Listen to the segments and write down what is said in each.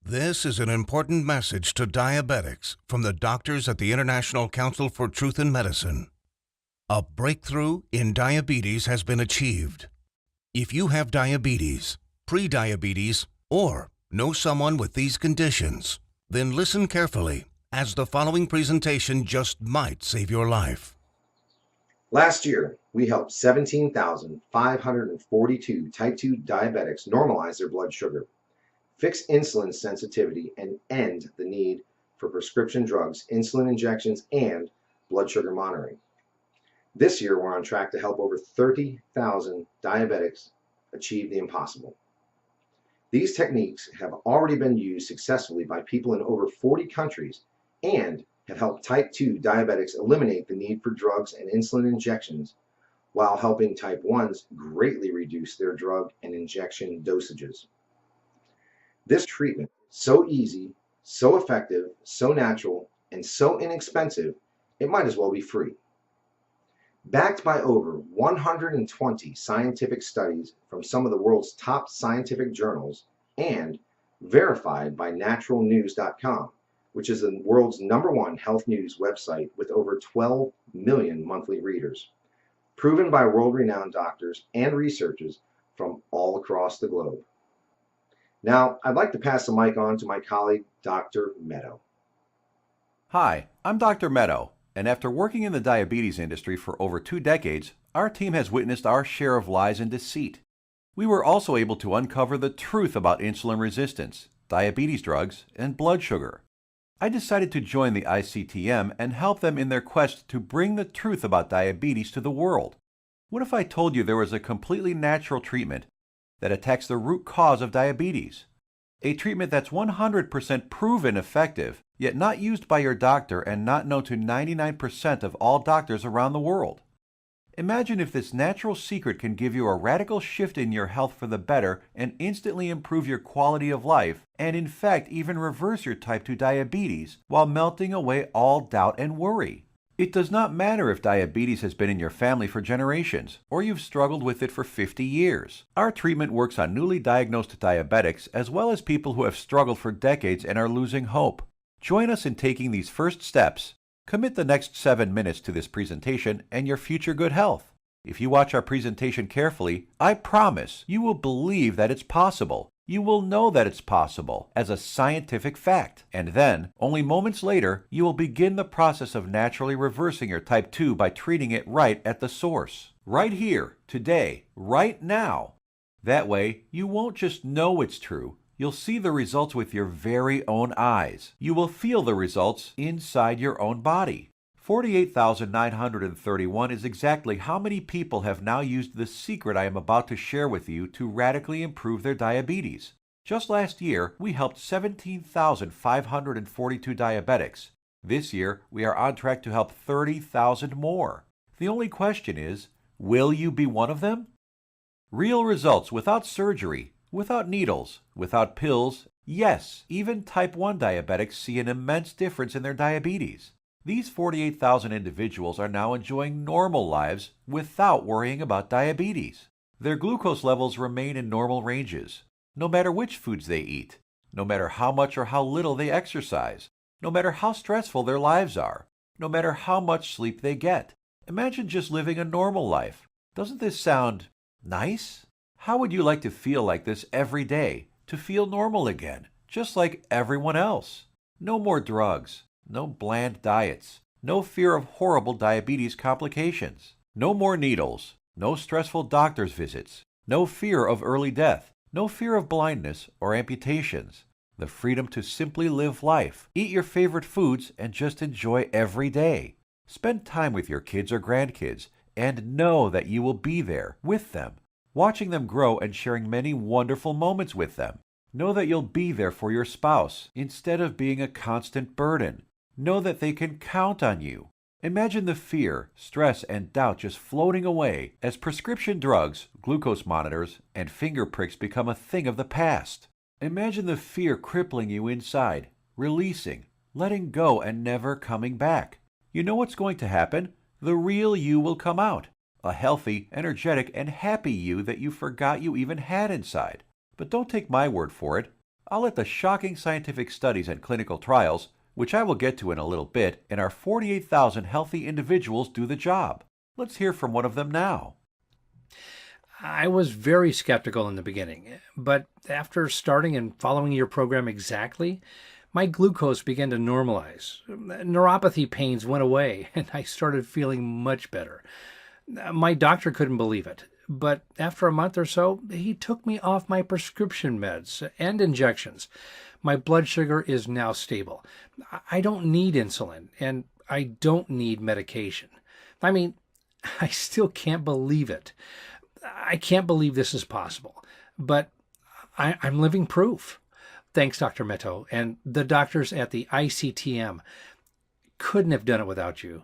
This is an important message to diabetics from the doctors at the International Council for Truth in Medicine. A breakthrough in diabetes has been achieved. If you have diabetes, pre-diabetes, or know someone with these conditions, then listen carefully, as the following presentation just might save your life. Last year, we helped 17,542 type 2 diabetics normalize their blood sugar, fix insulin sensitivity, and end the need for prescription drugs, insulin injections, and blood sugar monitoring. This year, we're on track to help over 30,000 diabetics achieve the impossible. These techniques have already been used successfully by people in over 40 countries and have helped type 2 diabetics eliminate the need for drugs and insulin injections, while helping type 1s greatly reduce their drug and injection dosages. This treatment is so easy, so effective, so natural, and so inexpensive, it might as well be free. Backed by over 120 scientific studies from some of the world's top scientific journals and verified by naturalnews.com, which is the world's #1 health news website with over 12 million monthly readers, proven by world-renowned doctors and researchers from all across the globe. Now, I'd like to pass the mic on to my colleague, Dr. Meadow. Hi, I'm Dr. Meadow, and after working in the diabetes industry for over 2 decades, our team has witnessed our share of lies and deceit. We were also able to uncover the truth about insulin resistance, diabetes drugs, and blood sugar. I decided to join the ICTM and help them in their quest to bring the truth about diabetes to the world. What if I told you there was a completely natural treatment that attacks the root cause of diabetes? A treatment that's 100% proven effective, yet not used by your doctor and not known to 99% of all doctors around the world. Imagine if this natural secret can give you a radical shift in your health for the better and instantly improve your quality of life, and in fact even reverse your type 2 diabetes while melting away all doubt and worry. It does not matter if diabetes has been in your family for generations, or you've struggled with it for 50 years. Our treatment works on newly diagnosed diabetics as well as people who have struggled for decades and are losing hope. Join us in taking these first steps. Commit the next 7 minutes to this presentation and your future good health. If you watch our presentation carefully, I promise you will believe that it's possible. You will know that it's possible as a scientific fact. And then, only moments later, you will begin the process of naturally reversing your type 2 by treating it right at the source. Right here, today, right now. That way, you won't just know it's true. You'll see the results with your very own eyes. You will feel the results inside your own body. 48,931 is exactly how many people have now used the secret I am about to share with you to radically improve their diabetes. Just last year, we helped 17,542 diabetics. This year, we are on track to help 30,000 more. The only question is, will you be one of them? Real results without surgery, without needles, without pills. Yes, even type 1 diabetics see an immense difference in their diabetes. These 48,000 individuals are now enjoying normal lives without worrying about diabetes. Their glucose levels remain in normal ranges, no matter which foods they eat, no matter how much or how little they exercise, no matter how stressful their lives are, no matter how much sleep they get. Imagine just living a normal life. Doesn't this sound nice? How would you like to feel like this every day, to feel normal again, just like everyone else? No more drugs. No bland diets, no fear of horrible diabetes complications, no more needles, no stressful doctor's visits, no fear of early death, no fear of blindness or amputations, the freedom to simply live life, eat your favorite foods, and just enjoy every day. Spend time with your kids or grandkids and know that you will be there with them, watching them grow and sharing many wonderful moments with them. Know that you'll be there for your spouse instead of being a constant burden. Know that they can count on you. Imagine the fear, stress, and doubt just floating away as prescription drugs, glucose monitors, and finger pricks become a thing of the past. Imagine the fear crippling you inside, releasing, letting go, and never coming back. You know what's going to happen? The real you will come out. A healthy, energetic, and happy you that you forgot you even had inside. But don't take my word for it. I'll let the shocking scientific studies and clinical trials, which I will get to in a little bit, and our 48,000 healthy individuals do the job. Let's hear from one of them now. I was very skeptical in the beginning, but after starting and following your program exactly, my glucose began to normalize. Neuropathy pains went away, and I started feeling much better. My doctor couldn't believe it, but after a month or so, he took me off my prescription meds and injections. My blood sugar is now stable. I don't need insulin, and I don't need medication. I mean, I still can't believe it. I can't believe this is possible, but I'm living proof. Thanks, Dr. Meto, and the doctors at the ICTM. Couldn't have done it without you.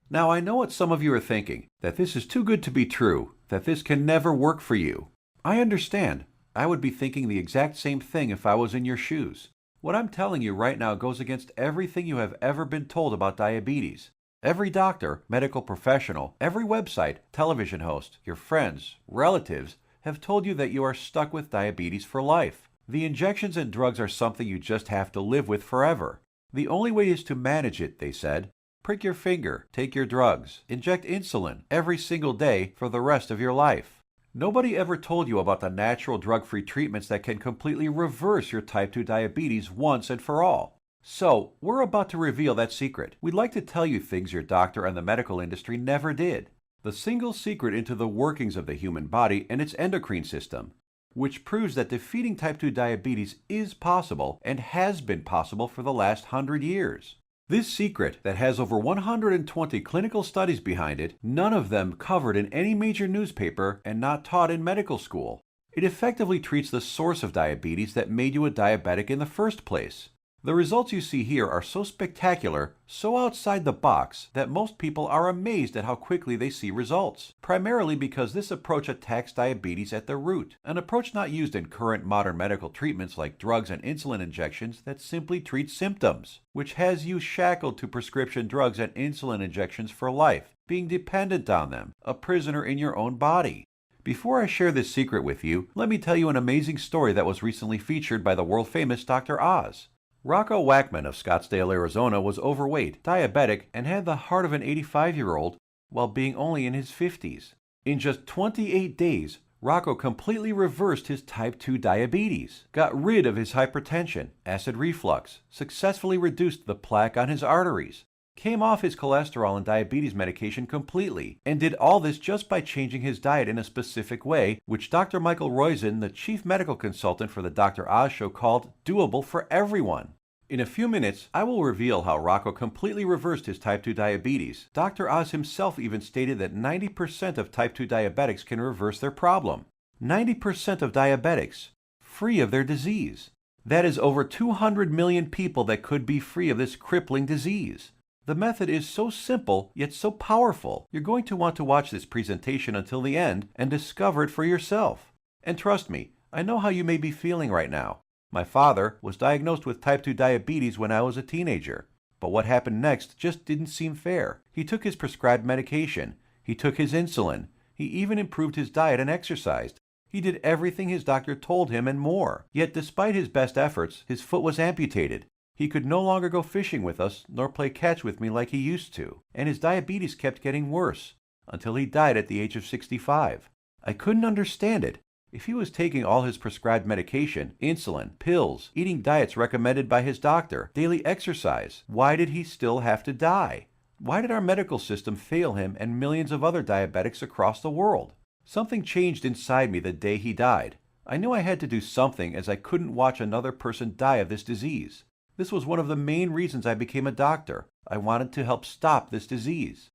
Now, I know what some of you are thinking, that this is too good to be true, that this can never work for you. I understand. I would be thinking the exact same thing if I was in your shoes. What I'm telling you right now goes against everything you have ever been told about diabetes. Every doctor, medical professional, every website, television host, your friends, relatives have told you that you are stuck with diabetes for life. The injections and drugs are something you just have to live with forever. The only way is to manage it, they said. Prick your finger, take your drugs, inject insulin every single day for the rest of your life. Nobody ever told you about the natural drug-free treatments that can completely reverse your type 2 diabetes once and for all. So, we're about to reveal that secret. We'd like to tell you things your doctor and the medical industry never did. The single secret into the workings of the human body and its endocrine system, which proves that defeating type 2 diabetes is possible and has been possible for the last 100 years. This secret, that has over 120 clinical studies behind it, none of them covered in any major newspaper and not taught in medical school. It effectively treats the source of diabetes that made you a diabetic in the first place. The results you see here are so spectacular, so outside the box, that most people are amazed at how quickly they see results, primarily because this approach attacks diabetes at the root, an approach not used in current modern medical treatments like drugs and insulin injections that simply treat symptoms, which has you shackled to prescription drugs and insulin injections for life, being dependent on them, a prisoner in your own body. Before I share this secret with you, let me tell you an amazing story that was recently featured by the world-famous Dr. Oz. Rocco Wackman of Scottsdale, Arizona was overweight, diabetic, and had the heart of an 85-year-old while being only in his 50s. In just 28 days, Rocco completely reversed his type 2 diabetes, got rid of his hypertension, acid reflux, successfully reduced the plaque on his arteries, came off his cholesterol and diabetes medication completely, and did all this just by changing his diet in a specific way, which Dr. Michael Roizen, the chief medical consultant for the Dr. Oz show, called doable for everyone. In a few minutes, I will reveal how Rocco completely reversed his type 2 diabetes. Dr. Oz himself even stated that 90% of type 2 diabetics can reverse their problem. 90% of diabetics, free of their disease. That is over 200 million people that could be free of this crippling disease. The method is so simple, yet so powerful. You're going to want to watch this presentation until the end and discover it for yourself. And trust me, I know how you may be feeling right now. My father was diagnosed with type 2 diabetes when I was a teenager. But what happened next just didn't seem fair. He took his prescribed medication. He took his insulin. He even improved his diet and exercised. He did everything his doctor told him and more. Yet despite his best efforts, his foot was amputated. He could no longer go fishing with us, nor play catch with me like he used to, and his diabetes kept getting worse, until he died at the age of 65. I couldn't understand it. If he was taking all his prescribed medication, insulin, pills, eating diets recommended by his doctor, daily exercise, why did he still have to die? Why did our medical system fail him and millions of other diabetics across the world? Something changed inside me the day he died. I knew I had to do something, as I couldn't watch another person die of this disease. This was one of the main reasons I became a doctor. I wanted to help stop this disease.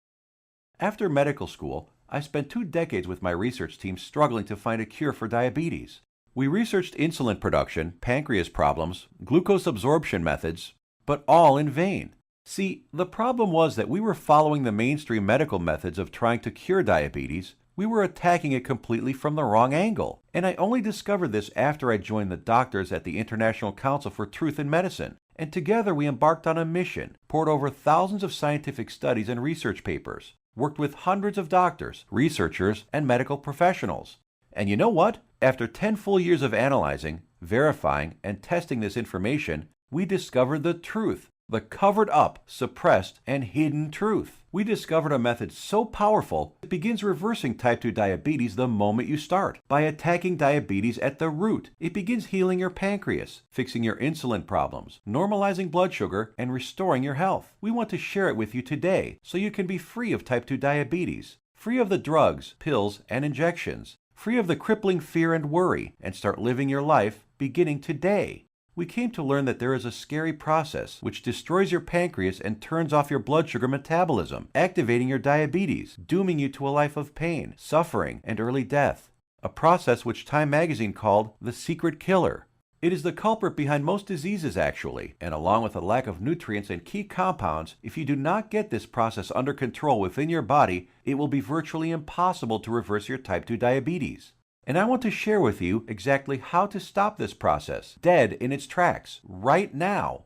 After medical school, I spent 2 decades with my research team struggling to find a cure for diabetes. We researched insulin production, pancreas problems, glucose absorption methods, but all in vain. See, the problem was that we were following the mainstream medical methods of trying to cure diabetes. We were attacking it completely from the wrong angle. And I only discovered this after I joined the doctors at the International Council for Truth in Medicine. And together we embarked on a mission, poured over thousands of scientific studies and research papers, worked with hundreds of doctors, researchers, and medical professionals. And you know what? After 10 full years of analyzing, verifying, and testing this information, we discovered the truth, the covered up, suppressed, and hidden truth. We discovered a method so powerful it begins reversing type 2 diabetes the moment you start. By attacking diabetes at the root, it begins healing your pancreas, fixing your insulin problems, normalizing blood sugar, and restoring your health. We want to share it with you today so you can be free of type 2 diabetes, free of the drugs, pills, and injections, free of the crippling fear and worry, and start living your life beginning today. We came to learn that there is a scary process which destroys your pancreas and turns off your blood sugar metabolism, activating your diabetes, dooming you to a life of pain, suffering, and early death. A process which Time magazine called the secret killer. It is the culprit behind most diseases actually, and along with a lack of nutrients and key compounds, if you do not get this process under control within your body, it will be virtually impossible to reverse your type 2 diabetes. And I want to share with you exactly how to stop this process, dead in its tracks, right now.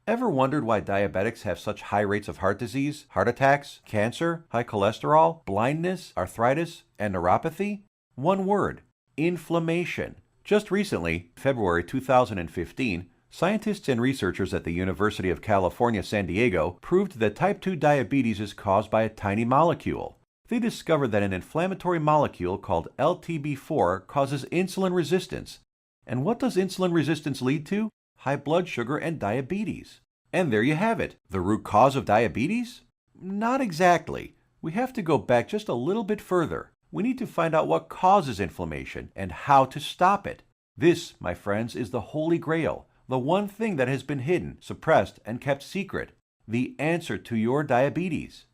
Ever wondered why diabetics have such high rates of heart disease, heart attacks, cancer, high cholesterol, blindness, arthritis, and neuropathy? One word: inflammation. Just recently, February 2015, scientists and researchers at the University of California, San Diego proved that type 2 diabetes is caused by a tiny molecule. They discovered that an inflammatory molecule called LTB4 causes insulin resistance. And what does insulin resistance lead to? High blood sugar and diabetes. And there you have it. The root cause of diabetes? Not exactly. We have to go back just a little bit further. We need to find out what causes inflammation and how to stop it. This, my friends, is the Holy Grail, the one thing that has been hidden, suppressed, and kept secret. The answer to your diabetes.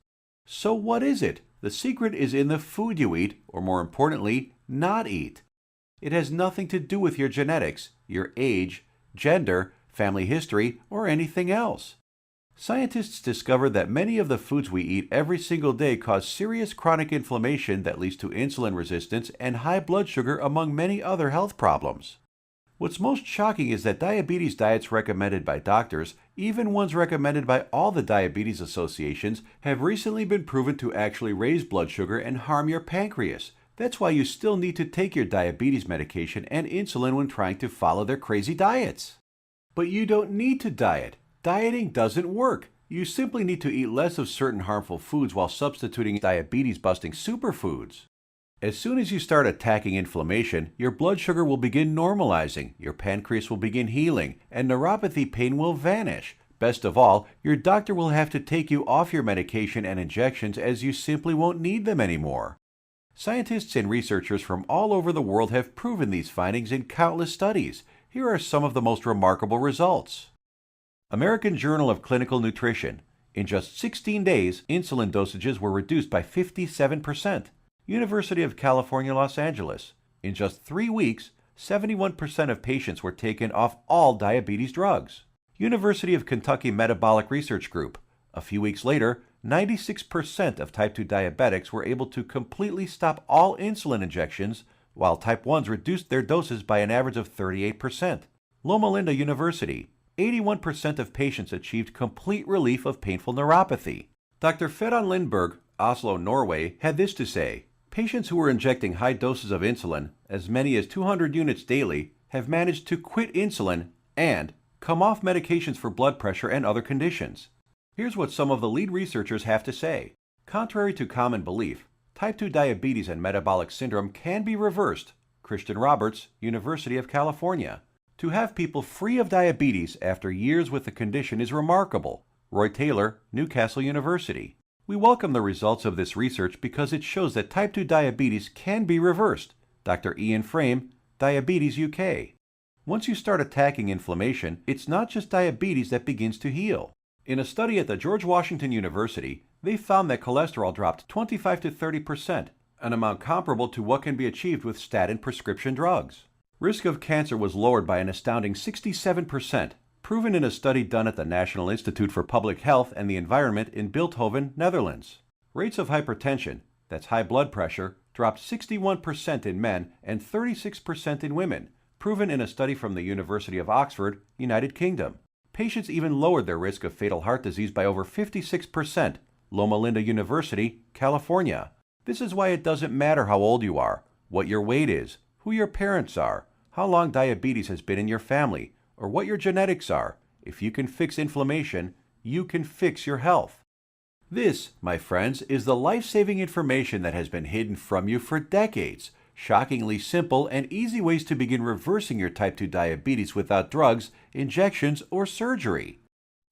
So what is it? The secret is in the food you eat, or more importantly, not eat. It has nothing to do with your genetics, your age, gender, family history, or anything else. Scientists discovered that many of the foods we eat every single day cause serious chronic inflammation that leads to insulin resistance and high blood sugar, among many other health problems. What's most shocking is that diabetes diets recommended by doctors, even ones recommended by all the diabetes associations, have recently been proven to actually raise blood sugar and harm your pancreas. That's why you still need to take your diabetes medication and insulin when trying to follow their crazy diets. But you don't need to diet. Dieting doesn't work. You simply need to eat less of certain harmful foods while substituting diabetes-busting superfoods. As soon as you start attacking inflammation, your blood sugar will begin normalizing, your pancreas will begin healing, and neuropathy pain will vanish. Best of all, your doctor will have to take you off your medication and injections as you simply won't need them anymore. Scientists and researchers from all over the world have proven these findings in countless studies. Here are some of the most remarkable results. American Journal of Clinical Nutrition. In just 16 days, insulin dosages were reduced by 57%. University of California, Los Angeles. In just 3 weeks, 71% of patients were taken off all diabetes drugs. University of Kentucky Metabolic Research Group. A few weeks later, 96% of type 2 diabetics were able to completely stop all insulin injections, while type 1s reduced their doses by an average of 38%. Loma Linda University. 81% of patients achieved complete relief of painful neuropathy. Dr. Ferran Lindberg, Oslo, Norway, had this to say: patients who were injecting high doses of insulin, as many as 200 units daily, have managed to quit insulin and come off medications for blood pressure and other conditions. Here's what some of the lead researchers have to say. Contrary to common belief, type 2 diabetes and metabolic syndrome can be reversed. Christian Roberts, University of California. To have people free of diabetes after years with the condition is remarkable. Roy Taylor, Newcastle University. We welcome the results of this research because it shows that type 2 diabetes can be reversed. Dr. Ian Frame, Diabetes UK. Once you start attacking inflammation, it's not just diabetes that begins to heal. In a study at the George Washington University, they found that cholesterol dropped 25 to 30%, an amount comparable to what can be achieved with statin prescription drugs. Risk of cancer was lowered by an astounding 67%, proven in a study done at the National Institute for Public Health and the Environment in Bilthoven, Netherlands. Rates of hypertension, that's high blood pressure, dropped 61% in men and 36% in women, proven in a study from the University of Oxford, United Kingdom. Patients even lowered their risk of fatal heart disease by over 56%, Loma Linda University, California. This is why it doesn't matter how old you are, what your weight is, who your parents are, how long diabetes has been in your family, or what your genetics are. If you can fix inflammation, you can fix your health. This, my friends, is the life-saving information that has been hidden from you for decades. Shockingly simple and easy ways to begin reversing your type 2 diabetes without drugs, injections, or surgery.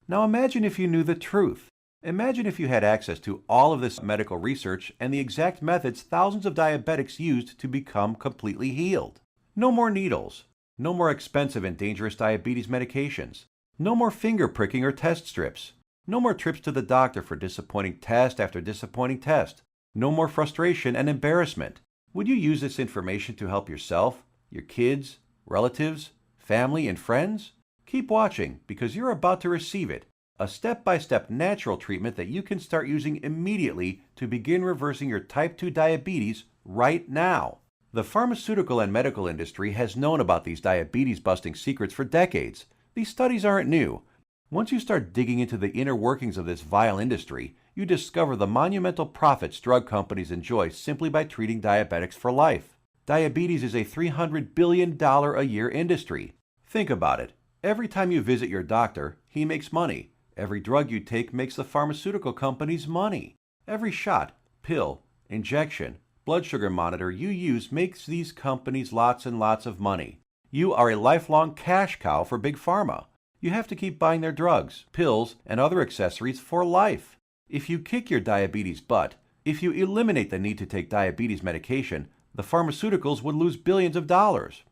Now imagine if you knew the truth. Imagine if you had access to all of this medical research and the exact methods thousands of diabetics used to become completely healed. No more needles. No more expensive and dangerous diabetes medications. No more finger pricking or test strips. No more trips to the doctor for disappointing test after disappointing test. No more frustration and embarrassment. Would you use this information to help yourself, your kids, relatives, family, and friends? Keep watching because you're about to receive it. A step-by-step natural treatment that you can start using immediately to begin reversing your type 2 diabetes right now. The pharmaceutical and medical industry has known about these diabetes-busting secrets for decades. These studies aren't new. Once you start digging into the inner workings of this vile industry, you discover the monumental profits drug companies enjoy simply by treating diabetics for life. Diabetes is a $300 billion a year industry. Think about it. Every time you visit your doctor, he makes money. Every drug you take makes the pharmaceutical companies money. Every shot, pill, injection, blood sugar monitor you use makes these companies lots and lots of money. You are a lifelong cash cow for Big Pharma. You have to keep buying their drugs, pills, and other accessories for life. If you kick your diabetes butt, if you eliminate the need to take diabetes medication, the pharmaceuticals would lose billions of dollars.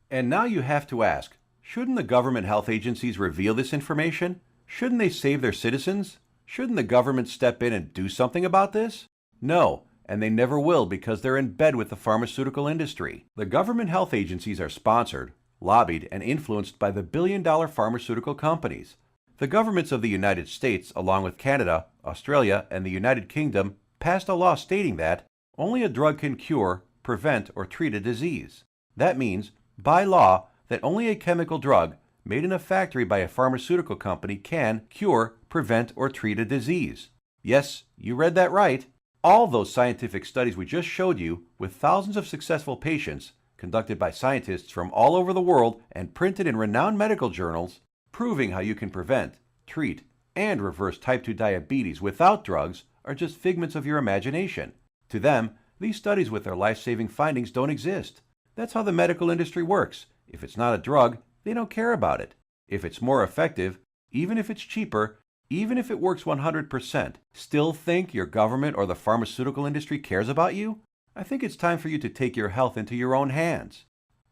And now you have to ask, shouldn't the government health agencies reveal this information? Shouldn't they save their citizens? Shouldn't the government step in and do something about this? No, and they never will because they're in bed with the pharmaceutical industry. The government health agencies are sponsored, lobbied, and influenced by the billion-dollar pharmaceutical companies. The governments of the United States, along with Canada, Australia, and the United Kingdom, passed a law stating that only a drug can cure, prevent, or treat a disease. That means, by law, that only a chemical drug made in a factory by a pharmaceutical company can cure, prevent, or treat a disease. Yes, you read that right. All those scientific studies we just showed you, with thousands of successful patients, conducted by scientists from all over the world and printed in renowned medical journals, proving how you can prevent, treat, and reverse type 2 diabetes without drugs, are just figments of your imagination. To them, these studies with their life-saving findings don't exist. That's how the medical industry works. If it's not a drug, they don't care about it. If it's more effective, even if it's cheaper, even if it works 100%, still think your government or the pharmaceutical industry cares about you? I think it's time for you to take your health into your own hands.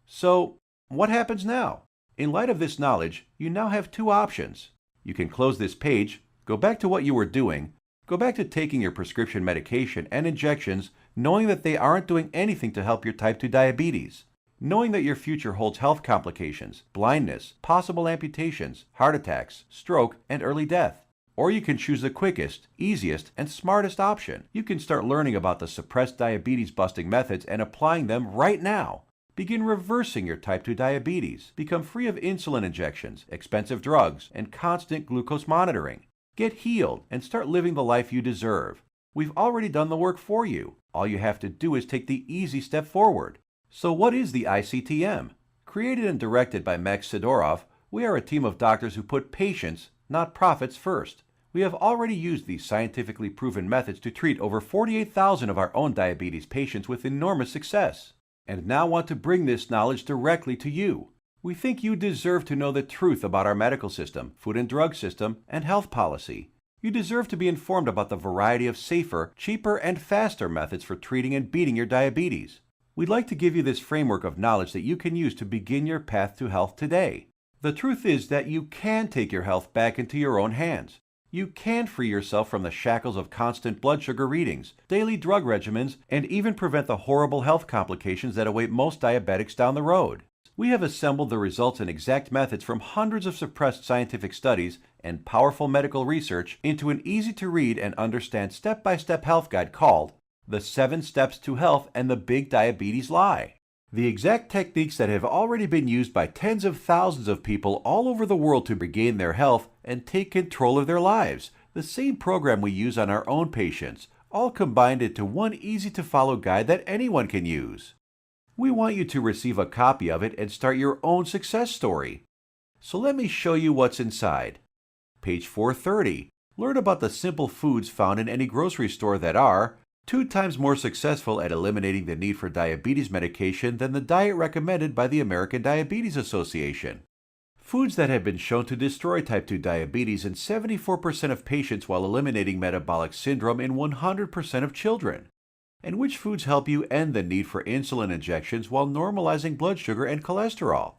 So, what happens now? In light of this knowledge, you now have two options. You can close this page, go back to what you were doing, go back to taking your prescription medication and injections, knowing that they aren't doing anything to help your type 2 diabetes. Knowing that your future holds health complications, blindness, possible amputations, heart attacks, stroke, and early death. Or you can choose the quickest, easiest, and smartest option. You can start learning about the suppressed diabetes-busting methods and applying them right now. Begin reversing your type 2 diabetes. Become free of insulin injections, expensive drugs, and constant glucose monitoring. Get healed and start living the life you deserve. We've already done the work for you. All you have to do is take the easy step forward. So what is the ICTM? Created and directed by Max Sidorov, we are a team of doctors who put patients, not profits, first. We have already used these scientifically proven methods to treat over 48,000 of our own diabetes patients with enormous success, and now want to bring this knowledge directly to you. We think you deserve to know the truth about our medical system, food and drug system, and health policy. You deserve to be informed about the variety of safer, cheaper, and faster methods for treating and beating your diabetes. We'd like to give you this framework of knowledge that you can use to begin your path to health today. The truth is that you can take your health back into your own hands. You can free yourself from the shackles of constant blood sugar readings, daily drug regimens, and even prevent the horrible health complications that await most diabetics down the road. We have assembled the results and exact methods from hundreds of suppressed scientific studies and powerful medical research into an easy-to-read and understand step-by-step health guide called The 7 Steps to Health and the Big Diabetes Lie. The exact techniques that have already been used by tens of thousands of people all over the world to regain their health and take control of their lives. The same program we use on our own patients, all combined into one easy-to-follow guide that anyone can use. We want you to receive a copy of it and start your own success story. So let me show you what's inside. Page 430. Learn about the simple foods found in any grocery store that are 2 times more successful at eliminating the need for diabetes medication than the diet recommended by the American Diabetes Association. Foods that have been shown to destroy type 2 diabetes in 74% of patients while eliminating metabolic syndrome in 100% of children. And which foods help you end the need for insulin injections while normalizing blood sugar and cholesterol.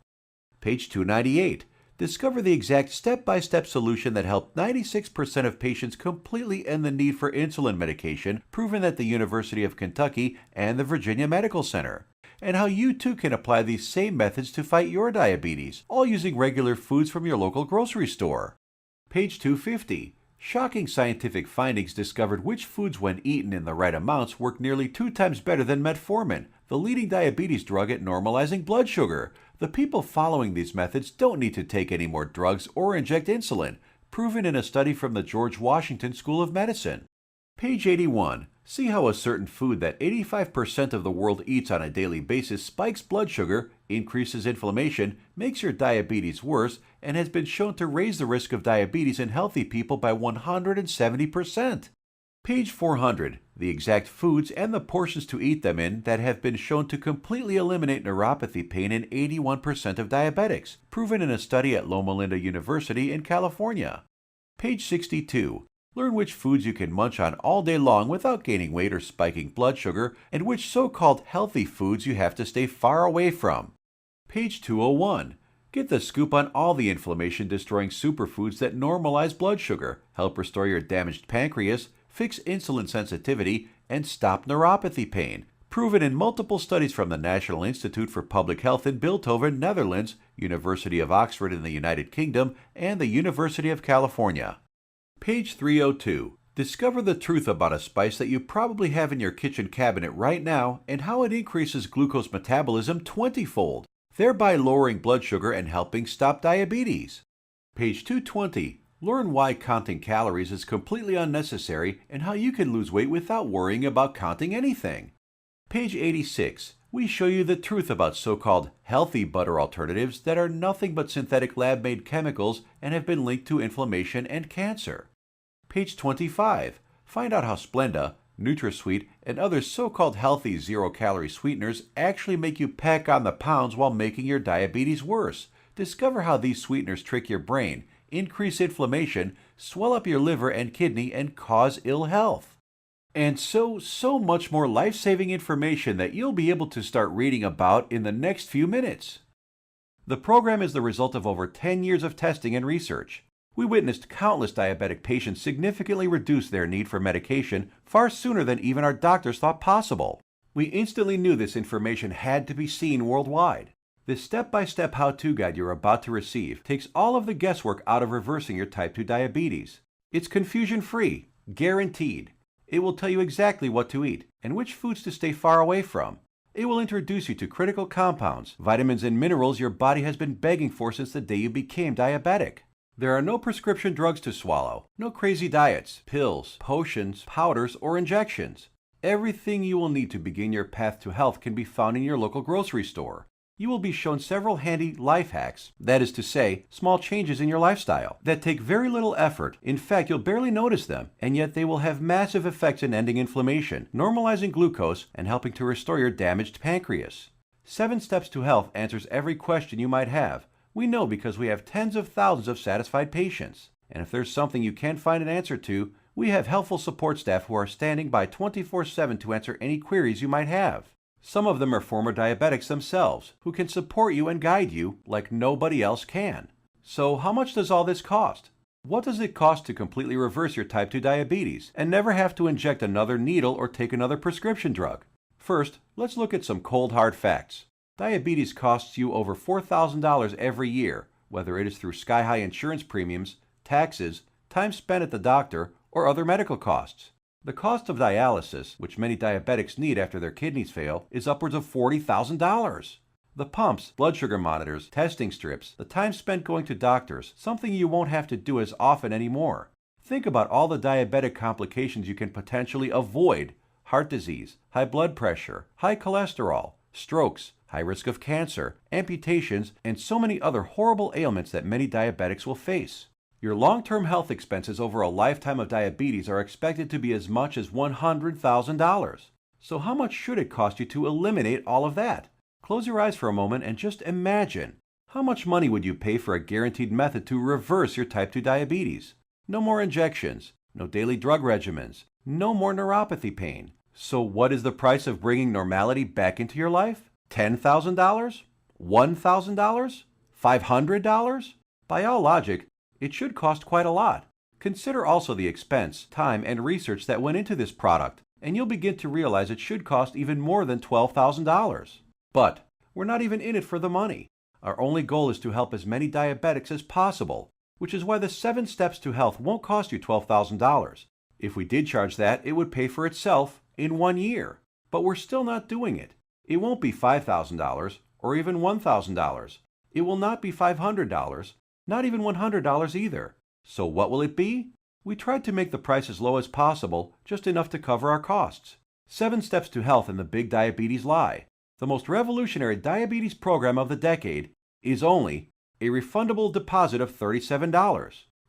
Page 298. Discover the exact step-by-step solution that helped 96% of patients completely end the need for insulin medication, proven at the University of Kentucky and the Virginia Medical Center, and how you too can apply these same methods to fight your diabetes, all using regular foods from your local grocery store. Page 250. Shocking scientific findings discovered which foods, when eaten in the right amounts, work nearly 2 times better than metformin, the leading diabetes drug at normalizing blood sugar. The people following these methods don't need to take any more drugs or inject insulin, proven in a study from the George Washington School of Medicine. Page 81. See how a certain food that 85% of the world eats on a daily basis spikes blood sugar, increases inflammation, makes your diabetes worse, and has been shown to raise the risk of diabetes in healthy people by 170%. Page 400. The exact foods and the portions to eat them in that have been shown to completely eliminate neuropathy pain in 81% of diabetics, proven in a study at Loma Linda University in California. Page 62. Learn which foods you can munch on all day long without gaining weight or spiking blood sugar, and which so-called healthy foods you have to stay far away from. Page 201. Get the scoop on all the inflammation-destroying superfoods that normalize blood sugar, help restore your damaged pancreas, fix insulin sensitivity, and stop neuropathy pain, proven in multiple studies from the National Institute for Public Health in Bilthoven, Netherlands, University of Oxford in the United Kingdom, and the University of California. Page 302. Discover the truth about a spice that you probably have in your kitchen cabinet right now and how it increases glucose metabolism 20-fold, thereby lowering blood sugar and helping stop diabetes. Page 220. Learn why counting calories is completely unnecessary and how you can lose weight without worrying about counting anything. Page 86. We show you the truth about so-called healthy butter alternatives that are nothing but synthetic lab-made chemicals and have been linked to inflammation and cancer. Page 25. Find out how Splenda, NutraSweet, and other so-called healthy zero-calorie sweeteners actually make you pack on the pounds while making your diabetes worse. Discover how these sweeteners trick your brain, increase inflammation, swell up your liver and kidney, and cause ill health. And so much more life-saving information that you'll be able to start reading about in the next few minutes. The program is the result of over 10 years of testing and research. We witnessed countless diabetic patients significantly reduce their need for medication far sooner than even our doctors thought possible. We instantly knew this information had to be seen worldwide. This step-by-step how-to guide you're about to receive takes all of the guesswork out of reversing your type 2 diabetes. It's confusion-free, guaranteed. It will tell you exactly what to eat and which foods to stay far away from. It will introduce you to critical compounds, vitamins and minerals your body has been begging for since the day you became diabetic. There are no prescription drugs to swallow, no crazy diets, pills, potions, powders, or injections. Everything you will need to begin your path to health can be found in your local grocery store. You will be shown several handy life hacks, that is to say, small changes in your lifestyle, that take very little effort. In fact, you'll barely notice them, and yet they will have massive effects in ending inflammation, normalizing glucose, and helping to restore your damaged pancreas. 7 Steps to Health answers every question you might have. We know because we have tens of thousands of satisfied patients. And if there's something you can't find an answer to, we have helpful support staff who are standing by 24/7 to answer any queries you might have. Some of them are former diabetics themselves, who can support you and guide you like nobody else can. So how much does all this cost? What does it cost to completely reverse your type 2 diabetes and never have to inject another needle or take another prescription drug? First, let's look at some cold hard facts. Diabetes costs you over $4,000 every year, whether it is through sky-high insurance premiums, taxes, time spent at the doctor, or other medical costs. The cost of dialysis, which many diabetics need after their kidneys fail, is upwards of $40,000. The pumps, blood sugar monitors, testing strips, the time spent going to doctors, something you won't have to do as often anymore. Think about all the diabetic complications you can potentially avoid: heart disease, high blood pressure, high cholesterol, strokes, high risk of cancer, amputations, and so many other horrible ailments that many diabetics will face. Your long-term health expenses over a lifetime of diabetes are expected to be as much as $100,000. So how much should it cost you to eliminate all of that? Close your eyes for a moment and just imagine. How much money would you pay for a guaranteed method to reverse your type 2 diabetes? No more injections, no daily drug regimens, no more neuropathy pain. So what is the price of bringing normality back into your life? $10,000? $1,000? $500? By all logic, it should cost quite a lot. Consider also the expense, time, and research that went into this product, and you'll begin to realize it should cost even more than $12,000. But we're not even in it for the money. Our only goal is to help as many diabetics as possible, which is why the 7 Steps to Health won't cost you $12,000. If we did charge that, it would pay for itself in 1 year. But we're still not doing it. It won't be $5,000 or even $1,000. It will not be $500, not even $100 either. So what will it be? We tried to make the price as low as possible, just enough to cover our costs. 7 Steps to Health and the Big Diabetes Lie, the most revolutionary diabetes program of the decade, is only a refundable deposit of $37.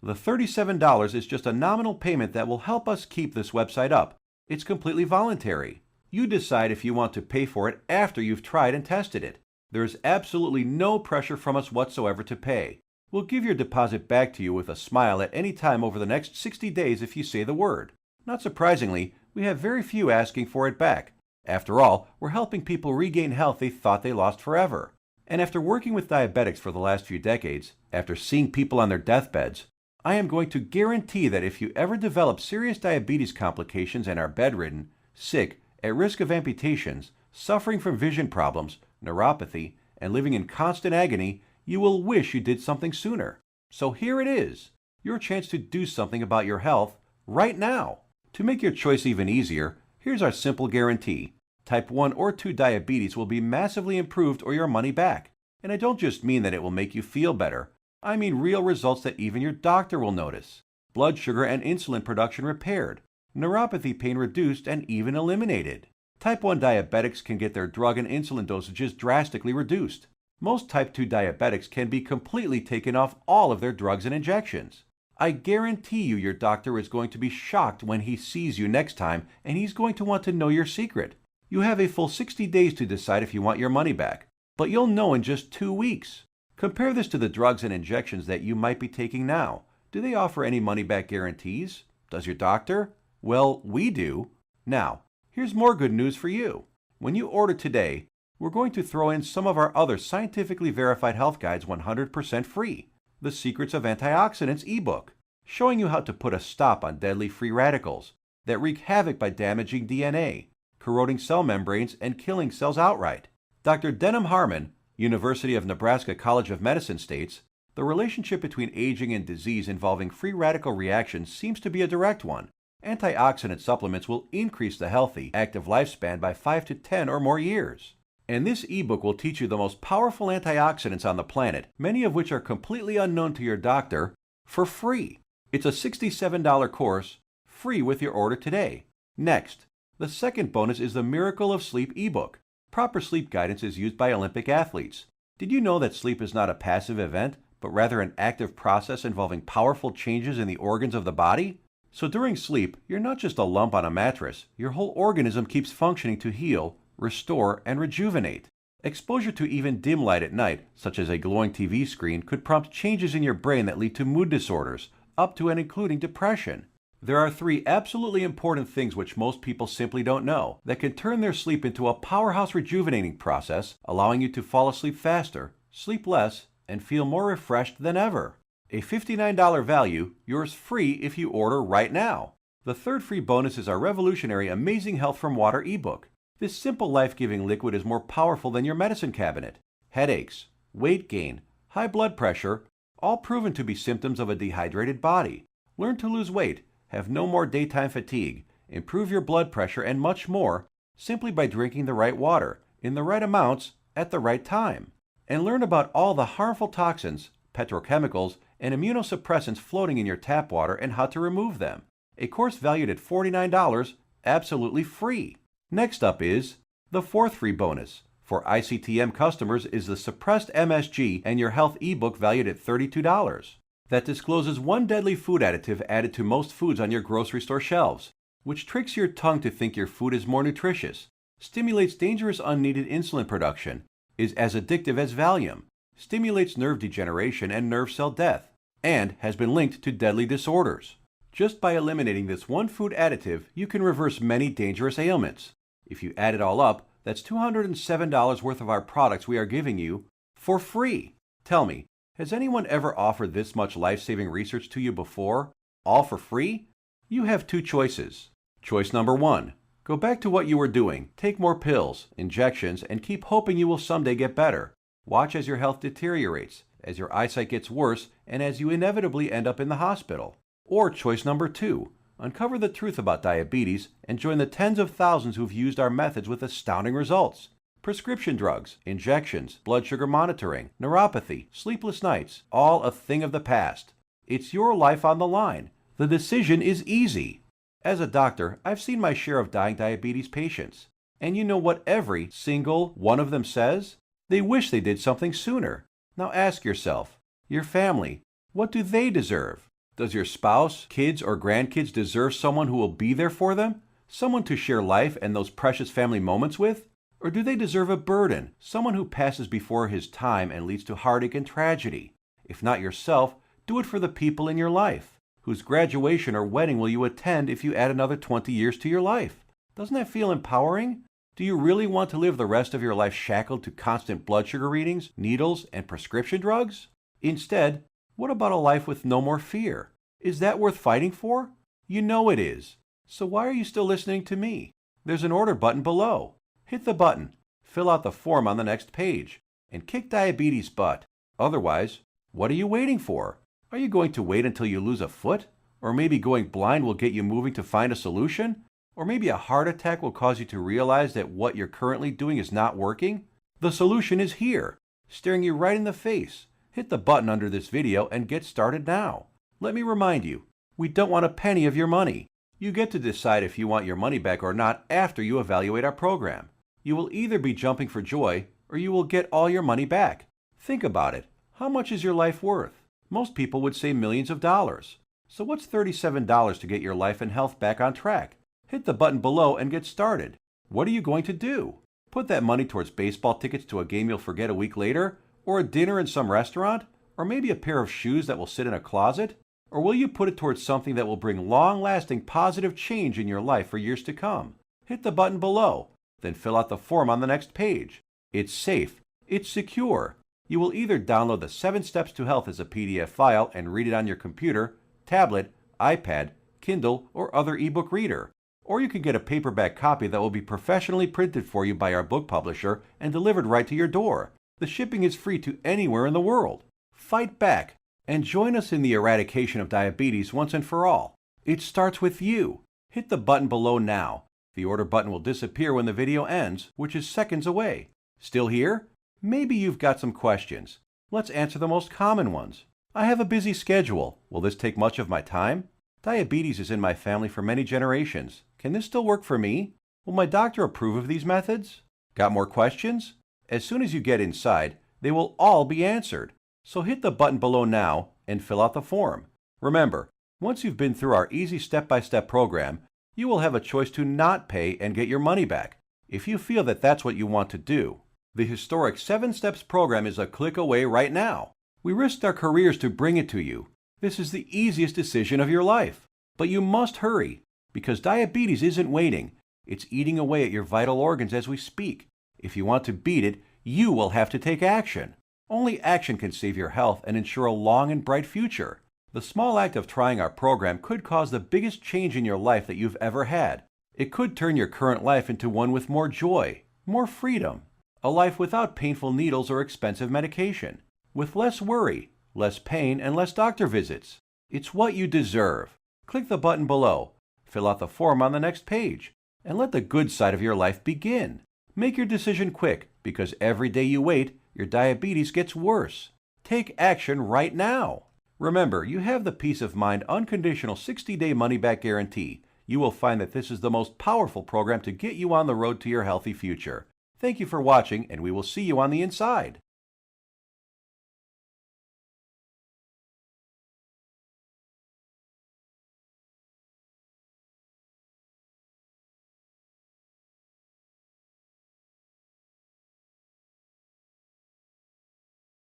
The $37 is just a nominal payment that will help us keep this website up. It's completely voluntary. You decide if you want to pay for it after you've tried and tested it. There is absolutely no pressure from us whatsoever to pay. We'll give your deposit back to you with a smile at any time over the next 60 days if you say the word. Not surprisingly, we have very few asking for it back. After all, we're helping people regain health they thought they lost forever. And after working with diabetics for the last few decades, after seeing people on their deathbeds, I am going to guarantee that if you ever develop serious diabetes complications and are bedridden, sick, at risk of amputations, suffering from vision problems, neuropathy, and living in constant agony, you will wish you did something sooner. So here it is, your chance to do something about your health right now. To make your choice even easier, here's our simple guarantee. Type 1 or 2 diabetes will be massively improved or your money back. And I don't just mean that it will make you feel better. I mean real results that even your doctor will notice. Blood sugar and insulin production repaired, neuropathy pain reduced and even eliminated. Type 1 diabetics can get their drug and insulin dosages drastically reduced. Most type 2 diabetics can be completely taken off all of their drugs and injections. I guarantee you your doctor is going to be shocked when he sees you next time, and he's going to want to know your secret. You have a full 60 days to decide if you want your money back, but you'll know in just 2 weeks. Compare this to the drugs and injections that you might be taking now. Do they offer any money-back guarantees? Does your doctor? Well, we do. Now, here's more good news for you. When you order today, we're going to throw in some of our other scientifically verified health guides 100% free. The Secrets of Antioxidants ebook, showing you how to put a stop on deadly free radicals that wreak havoc by damaging DNA, corroding cell membranes, and killing cells outright. Dr. Denham Harmon, University of Nebraska College of Medicine states, the relationship between aging and disease involving free radical reactions seems to be a direct one. Antioxidant supplements will increase the healthy, active lifespan by 5 to 10 or more years. And this ebook will teach you the most powerful antioxidants on the planet, many of which are completely unknown to your doctor, for free. It's a $67 course, free with your order today. Next, the second bonus is the Miracle of Sleep ebook. Proper sleep guidance is used by Olympic athletes. Did you know that sleep is not a passive event, but rather an active process involving powerful changes in the organs of the body? So during sleep, you're not just a lump on a mattress. Your whole organism keeps functioning to heal, restore, and rejuvenate. Exposure to even dim light at night, such as a glowing TV screen, could prompt changes in your brain that lead to mood disorders, up to and including depression. There are 3 absolutely important things which most people simply don't know that can turn their sleep into a powerhouse rejuvenating process, allowing you to fall asleep faster, sleep less, and feel more refreshed than ever. A $59 value, yours free if you order right now. The third free bonus is our revolutionary Amazing Health from Water ebook. This simple life-giving liquid is more powerful than your medicine cabinet. Headaches, weight gain, high blood pressure, all proven to be symptoms of a dehydrated body. Learn to lose weight, have no more daytime fatigue, improve your blood pressure, and much more simply by drinking the right water, in the right amounts, at the right time. And learn about all the harmful toxins, petrochemicals, and immunosuppressants floating in your tap water and how to remove them. A course valued at $49, absolutely free. Next up is the fourth free bonus, For ICTM customers is the Suppressed MSG and Your Health ebook valued at $32. That discloses one deadly food additive added to most foods on your grocery store shelves, which tricks your tongue to think your food is more nutritious, stimulates dangerous unneeded insulin production, is as addictive as Valium, stimulates nerve degeneration and nerve cell death, and has been linked to deadly disorders. Just by eliminating this one food additive, you can reverse many dangerous ailments. If you add it all up, that's $207 worth of our products we are giving you for free. Tell me, has anyone ever offered this much life-saving research to you before, all for free? You have two choices. Choice number 1. Go back to what you were doing, take more pills, injections, and keep hoping you will someday get better. Watch as your health deteriorates, as your eyesight gets worse, and as you inevitably end up in the hospital. Or choice number 2. Uncover the truth about diabetes and join the tens of thousands who've used our methods with astounding results. Prescription drugs, injections, blood sugar monitoring, neuropathy, sleepless nights, all a thing of the past. It's your life on the line. The decision is easy. As a doctor, I've seen my share of dying diabetes patients. And you know what every single one of them says? They wish they did something sooner. Now ask yourself, your family, what do they deserve? Does your spouse, kids, or grandkids deserve someone who will be there for them? Someone to share life and those precious family moments with? Or do they deserve a burden, someone who passes before his time and leads to heartache and tragedy? If not yourself, do it for the people in your life. Whose graduation or wedding will you attend if you add another 20 years to your life? Doesn't that feel empowering? Do you really want to live the rest of your life shackled to constant blood sugar readings, needles, and prescription drugs? Instead, what about a life with no more fear? Is that worth fighting for? You know it is. So why are you still listening to me? There's an order button below. Hit the button, fill out the form on the next page, and kick diabetes butt. Otherwise, what are you waiting for? Are you going to wait until you lose a foot? Or maybe going blind will get you moving to find a solution? Or maybe a heart attack will cause you to realize that what you're currently doing is not working? The solution is here, staring you right in the face. Hit the button under this video and get started now. Let me remind you, we don't want a penny of your money. You get to decide if you want your money back or not after you evaluate our program. You will either be jumping for joy or you will get all your money back. Think about it. How much is your life worth? Most people would say millions of dollars. So what's $37 to get your life and health back on track? Hit the button below and get started. What are you going to do? Put that money towards baseball tickets to a game you'll forget a week later? Or a dinner in some restaurant? Or maybe a pair of shoes that will sit in a closet? Or will you put it towards something that will bring long-lasting positive change in your life for years to come? Hit the button below. Then fill out the form on the next page. It's safe. It's secure. You will either download the 7 Steps to Health as a PDF file and read it on your computer, tablet, iPad, Kindle, or other ebook reader. Or you can get a paperback copy that will be professionally printed for you by our book publisher and delivered right to your door. The shipping is free to anywhere in the world. Fight back and join us in the eradication of diabetes once and for all. It starts with you. Hit the button below now. The order button will disappear when the video ends, which is seconds away. Still here? Maybe you've got some questions. Let's answer the most common ones. I have a busy schedule. Will this take much of my time? Diabetes is in my family for many generations. Can this still work for me? Will my doctor approve of these methods? Got more questions? As soon as you get inside, they will all be answered. So hit the button below now and fill out the form. Remember, once you've been through our easy step-by-step program, you will have a choice to not pay and get your money back, if you feel that that's what you want to do. The historic 7 Steps program is a click away right now. We risked our careers to bring it to you. This is the easiest decision of your life. But you must hurry, because diabetes isn't waiting. It's eating away at your vital organs as we speak. If you want to beat it, you will have to take action. Only action can save your health and ensure a long and bright future. The small act of trying our program could cause the biggest change in your life that you've ever had. It could turn your current life into one with more joy, more freedom, a life without painful needles or expensive medication, with less worry, less pain, and less doctor visits. It's what you deserve. Click the button below, fill out the form on the next page, and let the good side of your life begin. Make your decision quick, because every day you wait, your diabetes gets worse. Take action right now. Remember, you have the peace of mind unconditional 60-day money-back guarantee. You will find that this is the most powerful program to get you on the road to your healthy future. Thank you for watching, and we will see you on the inside.